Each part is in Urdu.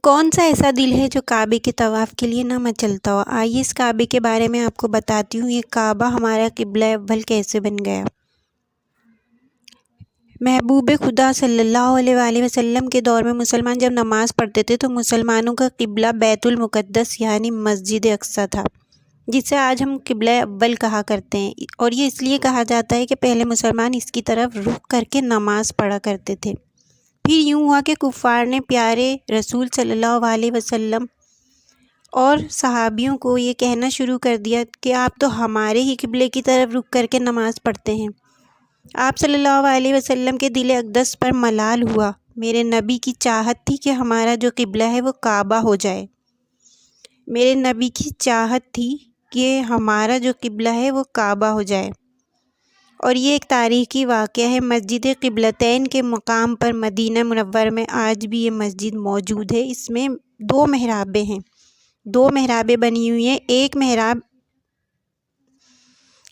کون سا ایسا دل ہے جو کعبے کے طواف کے لیے نہ مچلتا ہو؟ آئیے اس کعبے کے بارے میں آپ کو بتاتی ہوں، یہ کعبہ ہمارا قبلہ اول کیسے بن گیا۔ محبوب خدا صلی اللہ علیہ وآلہ وسلم کے دور میں مسلمان جب نماز پڑھتے تھے تو مسلمانوں کا قبلہ بیت المقدس یعنی مسجد اقصیٰ تھا، جسے آج ہم قبلہ اول کہا کرتے ہیں، اور یہ اس لیے کہا جاتا ہے کہ پہلے مسلمان اس کی طرف رخ کر کے نماز پڑھا کرتے تھے۔ پھر یوں ہوا کہ کفار نے پیارے رسول صلی اللہ علیہ وسلم اور صحابیوں کو یہ کہنا شروع کر دیا کہ آپ تو ہمارے ہی قبلے کی طرف رخ کر کے نماز پڑھتے ہیں۔ آپ صلی اللہ علیہ وسلم کے دل اقدس پر ملال ہوا۔ میرے نبی کی چاہت تھی کہ ہمارا جو قبلہ ہے وہ کعبہ ہو جائے۔ میرے نبی کی چاہت تھی کہ ہمارا جو قبلہ ہے وہ کعبہ ہو جائے، اور یہ ایک تاریخی واقعہ ہے۔ مسجد قبلتین کے مقام پر مدینہ منورہ میں آج بھی یہ مسجد موجود ہے۔ اس میں 2 محرابیں ہیں، 2 محرابیں بنی ہوئی ہیں۔ ایک محراب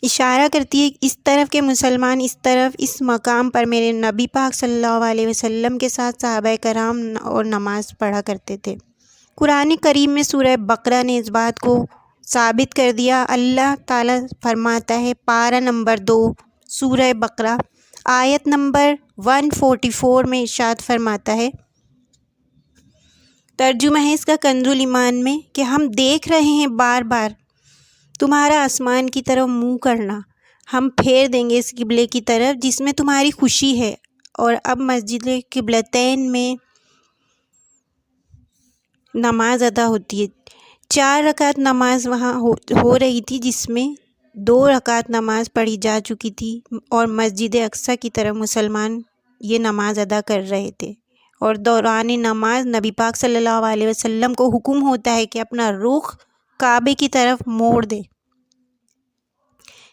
اشارہ کرتی ہے اس طرف کے مسلمان اس طرف اس مقام پر میرے نبی پاک صلی اللہ علیہ وسلم کے ساتھ صحابہ کرام اور نماز پڑھا کرتے تھے۔ قرآن کریم میں سورہ بقرہ نے اس بات کو ثابت کر دیا۔ اللہ تعالیٰ فرماتا ہے، پارہ نمبر 2 سورہ بقرہ آیت نمبر 144 میں ارشاد فرماتا ہے، ترجمہ ہے اس کا کنز الایمان میں، کہ ہم دیکھ رہے ہیں بار بار تمہارا آسمان کی طرف منہ کرنا، ہم پھیر دیں گے اس قبلے کی طرف جس میں تمہاری خوشی ہے۔ اور اب مسجد قبلتین میں نماز ادا ہوتی ہے۔ 4 رکعت نماز وہاں ہو رہی تھی، جس میں 2 رکعت نماز پڑھی جا چکی تھی، اور مسجد اقصیٰ کی طرف مسلمان یہ نماز ادا کر رہے تھے۔ اور دوران نماز نبی پاک صلی اللہ علیہ وسلم کو حکم ہوتا ہے کہ اپنا رخ کعبے کی طرف موڑ دے۔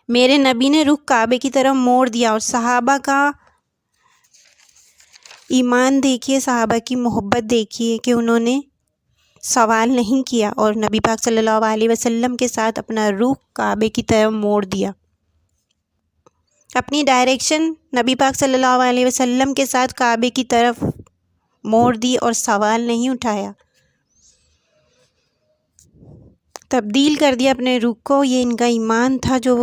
میرے نبی نے رخ کعبے کی طرف موڑ دیا، اور صحابہ کا ایمان دیکھیے، صحابہ کی محبت دیکھیے کہ انہوں نے سوال نہیں کیا اور نبی پاک صلی اللہ علیہ وسلم کے ساتھ اپنا رخ کعبے کی طرف موڑ دیا، اپنی ڈائریکشن نبی پاک صلی اللہ علیہ وسلم کے ساتھ کعبے کی طرف موڑ دی اور سوال نہیں اٹھایا، تبدیل کر دیا اپنے رخ کو۔ یہ ان کا ایمان تھا جو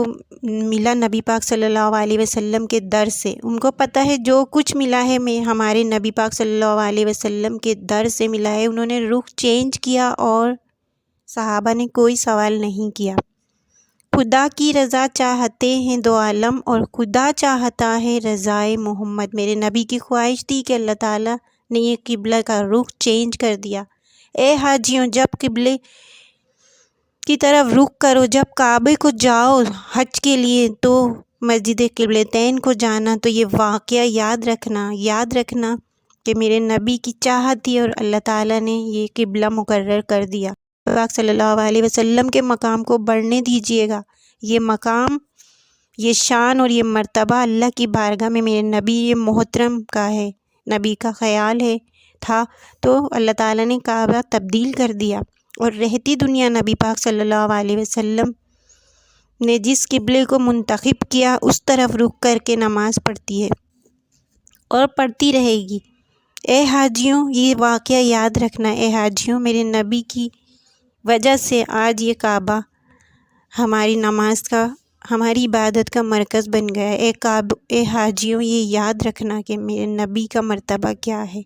ملا نبی پاک صلی اللہ علیہ وسلم کے در سے۔ ان کو پتہ ہے جو کچھ ملا ہے ہمارے نبی پاک صلی اللہ علیہ وسلم کے در سے ملا ہے۔ انہوں نے رخ چینج کیا اور صحابہ نے کوئی سوال نہیں کیا۔ خدا کی رضا چاہتے ہیں 2 عالم، اور خدا چاہتا ہے رضائے محمد۔ میرے نبی کی خواہش تھی کہ اللہ تعالیٰ نے یہ قبلہ کا رخ چینج کر دیا۔ اے حاجیوں، جب قبلے کی طرف رخ کرو، جب کعبے کو جاؤ حج کے لیے تو مسجد قبلتین کو جانا، تو یہ واقعہ یاد رکھنا کہ میرے نبی کی چاہت تھی اور اللہ تعالیٰ نے یہ قبلہ مقرر کر دیا۔ پاک صلی اللہ علیہ وسلم کے مقام کو بڑھنے دیجیے گا۔ یہ مقام، یہ شان اور یہ مرتبہ اللہ کی بارگاہ میں میرے نبی محترم کا ہے، نبی کا خیال تھا، تو اللہ تعالیٰ نے کعبہ تبدیل کر دیا، اور رہتی دنیا نبی پاک صلی اللہ علیہ وسلم نے جس قبلے کو منتخب کیا اس طرف رخ کر کے نماز پڑھتی ہے اور پڑھتی رہے گی۔ اے حاجیوں، یہ واقعہ یاد رکھنا۔ اے حاجیوں، میرے نبی کی وجہ سے آج یہ کعبہ ہماری نماز کا، ہماری عبادت کا مرکز بن گیا ہے۔ اے حاجیوں، یہ یاد رکھنا کہ میرے نبی کا مرتبہ کیا ہے۔